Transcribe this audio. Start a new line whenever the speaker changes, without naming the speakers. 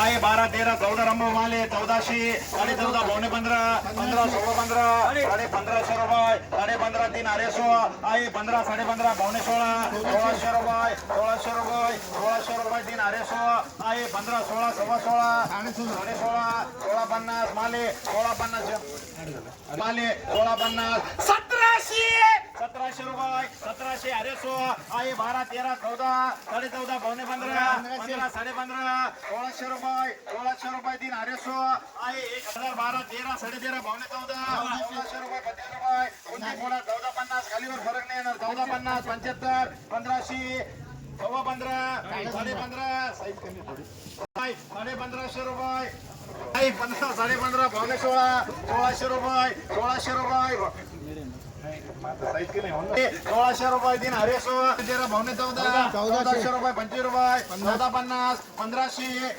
आहे 12 13 14 रंभ माले 1400 14.5 पावणे 15 15 16 15 1550 रुपये 15.5 3 250 आहे 15 15.5 पावणे 16 1600 रुपये 1600 रुपये 1600 रुपये 3 250 आहे 15 16 16 16 16 माले 16.50 माले 16.50 1700 रुपये 1700 250 आहे 12 13 14 14.5 पावणे 15 15 15.5 1600 रुपये 3 250 आहे 1012 13 13.5 पावणे 14 1600 रुपये 32 रुपये कोणती कोणा 14.50 खालीवर फरक नाही येणार 14.50 75 1500 15 15.5 साईज कमी थोडी 1500 रुपये 15 15.5 पावणे 16 1600 रुपये 1600 रुपये 1600 रुपये 3 250 13 पावणे 14 1400 रुपये 25 रुपये 14.50 1500